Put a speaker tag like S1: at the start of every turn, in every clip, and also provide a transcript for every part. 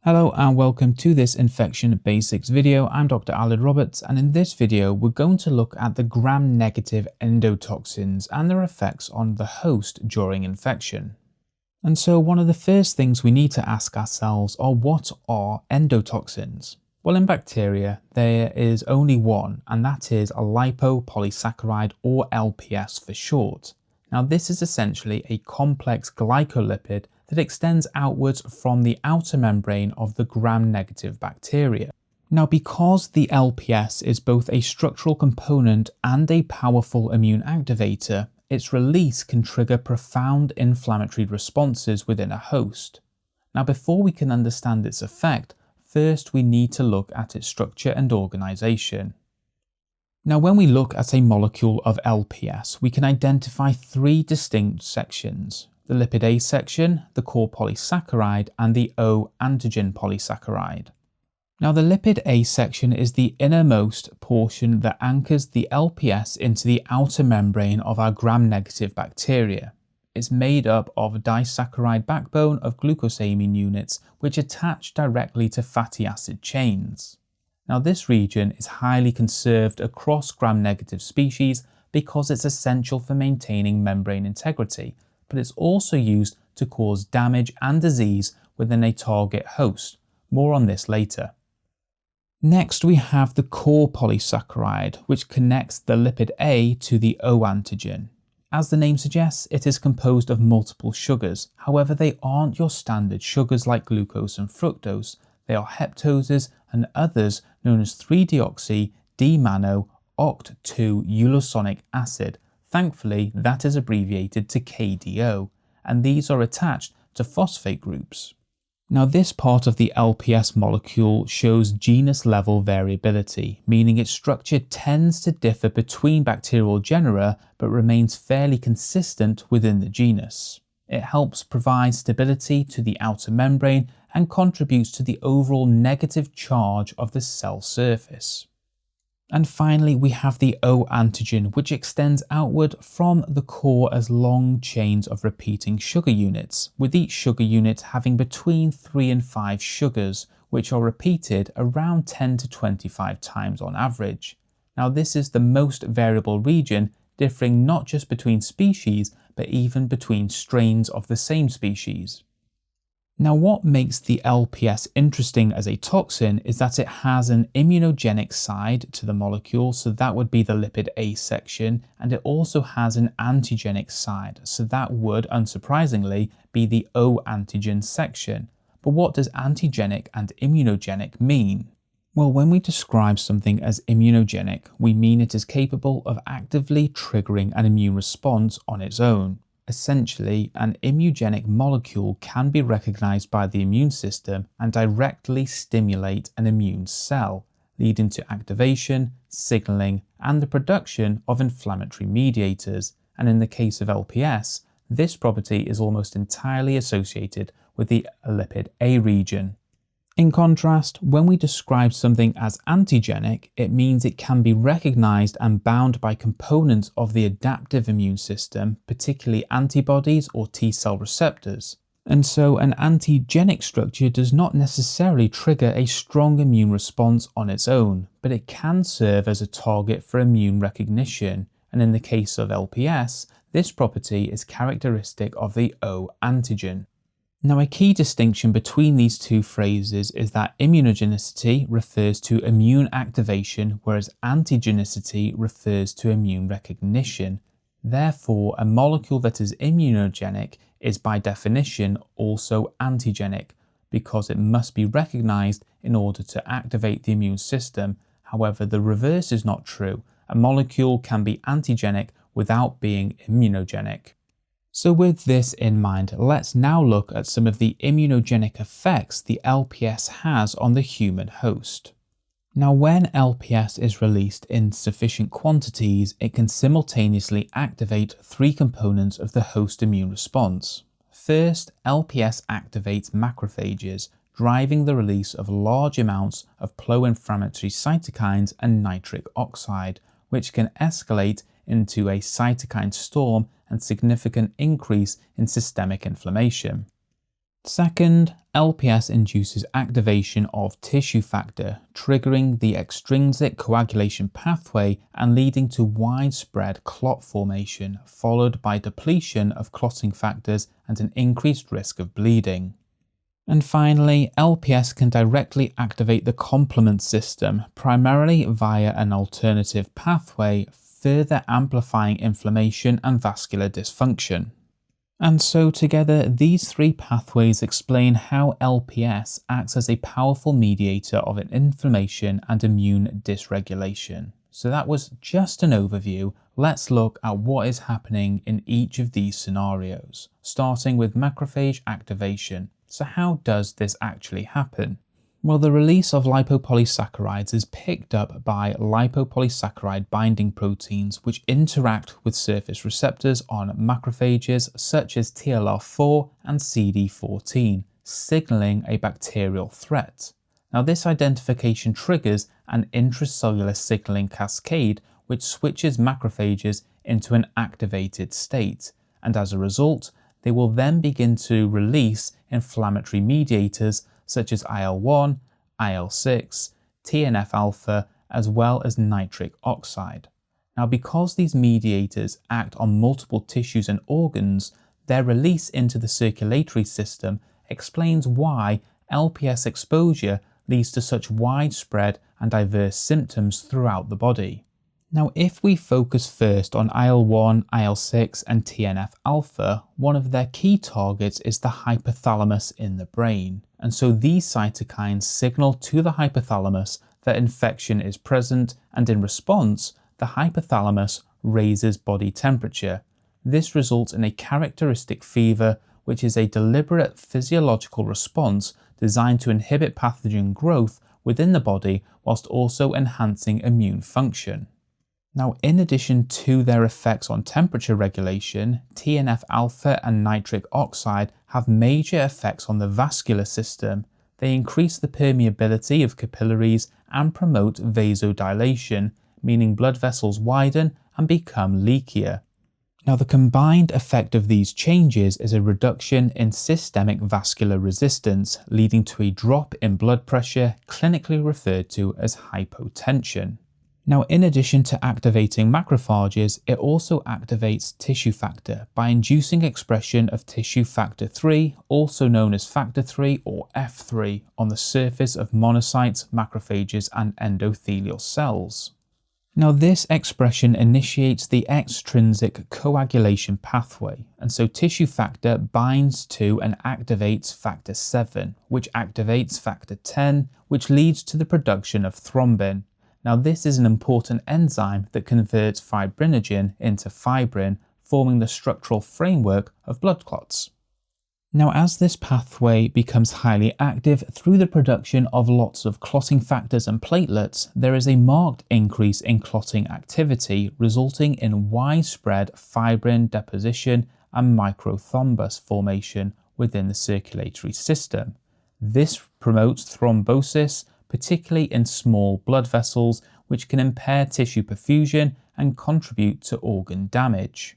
S1: Hello and welcome to this Infection Basics video. I'm Dr. Alid Roberts, and in this video we're going to look at the gram-negative endotoxins and their effects on the host during infection. And so one of the first things we need to ask ourselves are, what are endotoxins? Well, in bacteria there is only one, and that is a lipopolysaccharide, or LPS for short. Now this is essentially a complex glycolipid that extends outwards from the outer membrane of the gram-negative bacteria. Now, because the LPS is both a structural component and a powerful immune activator, its release can trigger profound inflammatory responses within a host. Now, before we can understand its effect, first we need to look at its structure and organization. Now, when we look at a molecule of LPS, we can identify three distinct sections: the lipid A section, the core polysaccharide, and the O-antigen polysaccharide. Now, the lipid A section is the innermost portion that anchors the LPS into the outer membrane of our gram-negative bacteria. It's made up of a disaccharide backbone of glucosamine units which attach directly to fatty acid chains. Now, this region is highly conserved across gram-negative species because it's essential for maintaining membrane integrity, but it's also used to cause damage and disease within a target host. More on this later. Next, we have the core polysaccharide, which connects the lipid A to the O-antigen. As the name suggests, it is composed of multiple sugars. However, they aren't your standard sugars like glucose and fructose. They are heptoses and others known as 3-deoxy-D-mano-oct-2-ulosonic acid. Thankfully, that is abbreviated to KDO, and these are attached to phosphate groups. Now, this part of the LPS molecule shows genus-level variability, meaning its structure tends to differ between bacterial genera but remains fairly consistent within the genus. It helps provide stability to the outer membrane and contributes to the overall negative charge of the cell surface. And finally, we have the O-antigen, which extends outward from the core as long chains of repeating sugar units, with each sugar unit having between 3 and 5 sugars, which are repeated around 10 to 25 times on average. Now, this is the most variable region, differing not just between species, but even between strains of the same species. Now, what makes the LPS interesting as a toxin is that it has an immunogenic side to the molecule, so that would be the lipid A section, and it also has an antigenic side, so that would, unsurprisingly, be the O-antigen section. But what does antigenic and immunogenic mean? Well, when we describe something as immunogenic, we mean it is capable of actively triggering an immune response on its own. Essentially, an immunogenic molecule can be recognized by the immune system and directly stimulate an immune cell, leading to activation, signaling, and the production of inflammatory mediators. And in the case of LPS, this property is almost entirely associated with the lipid A region. In contrast, when we describe something as antigenic, it means it can be recognized and bound by components of the adaptive immune system, particularly antibodies or T-cell receptors. And so an antigenic structure does not necessarily trigger a strong immune response on its own, but it can serve as a target for immune recognition. And in the case of LPS, this property is characteristic of the O-antigen. Now, a key distinction between these two phrases is that immunogenicity refers to immune activation, whereas antigenicity refers to immune recognition. Therefore, a molecule that is immunogenic is by definition also antigenic, because it must be recognized in order to activate the immune system. However, the reverse is not true. A molecule can be antigenic without being immunogenic. So with this in mind, let's now look at some of the immunogenic effects the LPS has on the human host. Now, when LPS is released in sufficient quantities, it can simultaneously activate three components of the host immune response. First, LPS activates macrophages, driving the release of large amounts of pro-inflammatory cytokines and nitric oxide, which can escalate into a cytokine storm and significant increase in systemic inflammation. Second, LPS induces activation of tissue factor, triggering the extrinsic coagulation pathway and leading to widespread clot formation, followed by depletion of clotting factors and an increased risk of bleeding. And finally, LPS can directly activate the complement system, primarily via an alternative pathway, further amplifying inflammation and vascular dysfunction. And so together, these three pathways explain how LPS acts as a powerful mediator of an inflammation and immune dysregulation. So that was just an overview. Let's look at what is happening in each of these scenarios, starting with macrophage activation. So how does this actually happen? Well, the release of lipopolysaccharides is picked up by lipopolysaccharide binding proteins which interact with surface receptors on macrophages such as TLR4 and CD14, signaling a bacterial threat. Now, this identification triggers an intracellular signaling cascade which switches macrophages into an activated state, and as a result, they will then begin to release inflammatory mediators such as IL-1, IL-6, TNF-alpha, as well as nitric oxide. Now, because these mediators act on multiple tissues and organs, their release into the circulatory system explains why LPS exposure leads to such widespread and diverse symptoms throughout the body. Now, if we focus first on IL-1, IL-6 and TNF-alpha, one of their key targets is the hypothalamus in the brain. And so these cytokines signal to the hypothalamus that infection is present, and in response, the hypothalamus raises body temperature. This results in a characteristic fever, which is a deliberate physiological response designed to inhibit pathogen growth within the body whilst also enhancing immune function. Now, in addition to their effects on temperature regulation, TNF-alpha and nitric oxide have major effects on the vascular system. They increase the permeability of capillaries and promote vasodilation, meaning blood vessels widen and become leakier. Now, the combined effect of these changes is a reduction in systemic vascular resistance, leading to a drop in blood pressure, clinically referred to as hypotension. Now, in addition to activating macrophages, it also activates tissue factor by inducing expression of tissue factor 3, also known as factor 3 or F3, on the surface of monocytes, macrophages, and endothelial cells. Now, this expression initiates the extrinsic coagulation pathway, and so tissue factor binds to and activates factor 7, which activates factor 10, which leads to the production of thrombin. Now, this is an important enzyme that converts fibrinogen into fibrin, forming the structural framework of blood clots. Now, as this pathway becomes highly active through the production of lots of clotting factors and platelets, there is a marked increase in clotting activity, resulting in widespread fibrin deposition and microthrombus formation within the circulatory system. This promotes thrombosis, particularly in small blood vessels, which can impair tissue perfusion and contribute to organ damage.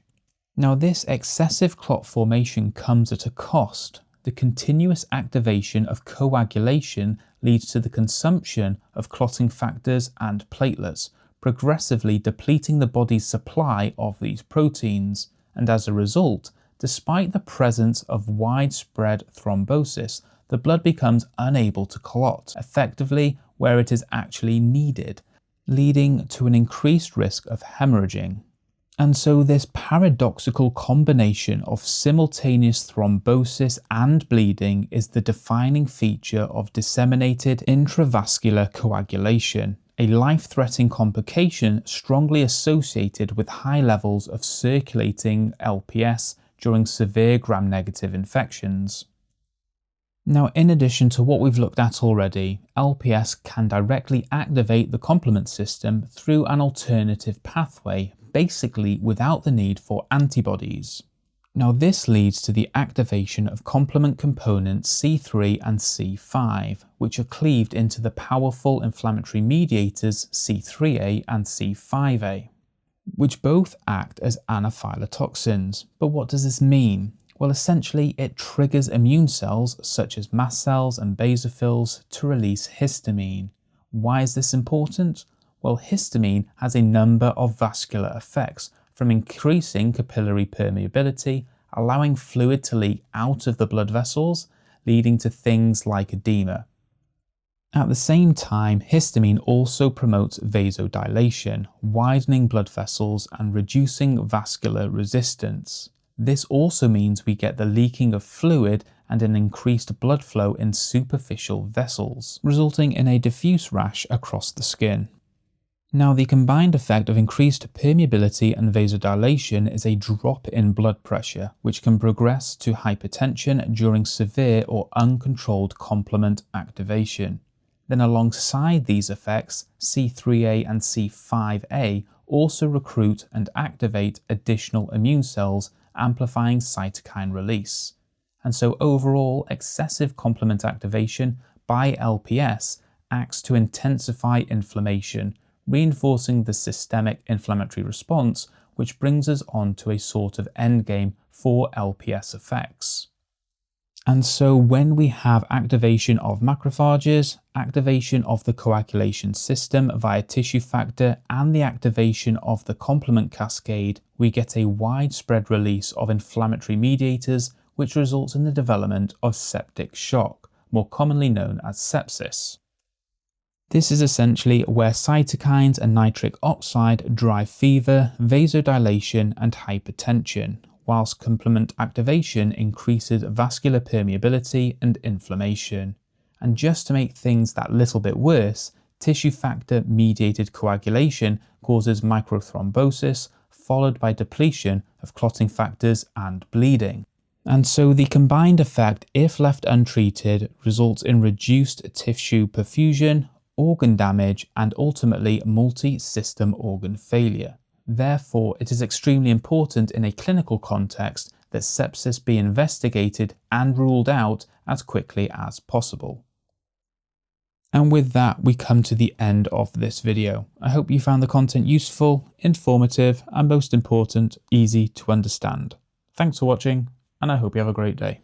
S1: Now, this excessive clot formation comes at a cost. The continuous activation of coagulation leads to the consumption of clotting factors and platelets, progressively depleting the body's supply of these proteins, and as a result, despite the presence of widespread thrombosis, the blood becomes unable to clot effectively where it is actually needed, leading to an increased risk of hemorrhaging. And so this paradoxical combination of simultaneous thrombosis and bleeding is the defining feature of disseminated intravascular coagulation, a life-threatening complication strongly associated with high levels of circulating LPS during severe gram-negative infections. Now, in addition to what we've looked at already, LPS can directly activate the complement system through an alternative pathway, basically without the need for antibodies. Now, this leads to the activation of complement components C3 and C5, which are cleaved into the powerful inflammatory mediators C3a and C5a, which both act as anaphylotoxins. But what does this mean? Well, essentially, it triggers immune cells such as mast cells and basophils to release histamine. Why is this important? Well, histamine has a number of vascular effects, from increasing capillary permeability, allowing fluid to leak out of the blood vessels, leading to things like edema. At the same time, histamine also promotes vasodilation, widening blood vessels and reducing vascular resistance. This also means we get the leaking of fluid and an increased blood flow in superficial vessels, resulting in a diffuse rash across the skin. Now, the combined effect of increased permeability and vasodilation is a drop in blood pressure, which can progress to hypotension during severe or uncontrolled complement activation. Then alongside these effects, C3a and C5a also recruit and activate additional immune cells, amplifying cytokine release. And so overall, excessive complement activation by LPS acts to intensify inflammation, reinforcing the systemic inflammatory response, which brings us on to a sort of endgame for LPS effects. And so when we have activation of macrophages, activation of the coagulation system via tissue factor, and the activation of the complement cascade, we get a widespread release of inflammatory mediators, which results in the development of septic shock, more commonly known as sepsis. This is essentially where cytokines and nitric oxide drive fever, vasodilation, and hypertension, whilst complement activation increases vascular permeability and inflammation. And just to make things that little bit worse, tissue factor mediated coagulation causes microthrombosis, followed by depletion of clotting factors and bleeding. And so the combined effect, if left untreated, results in reduced tissue perfusion, organ damage, and ultimately multi-system organ failure. Therefore, it is extremely important in a clinical context that sepsis be investigated and ruled out as quickly as possible. And with that, we come to the end of this video. I hope you found the content useful, informative, and most important, easy to understand. Thanks for watching, and I hope you have a great day.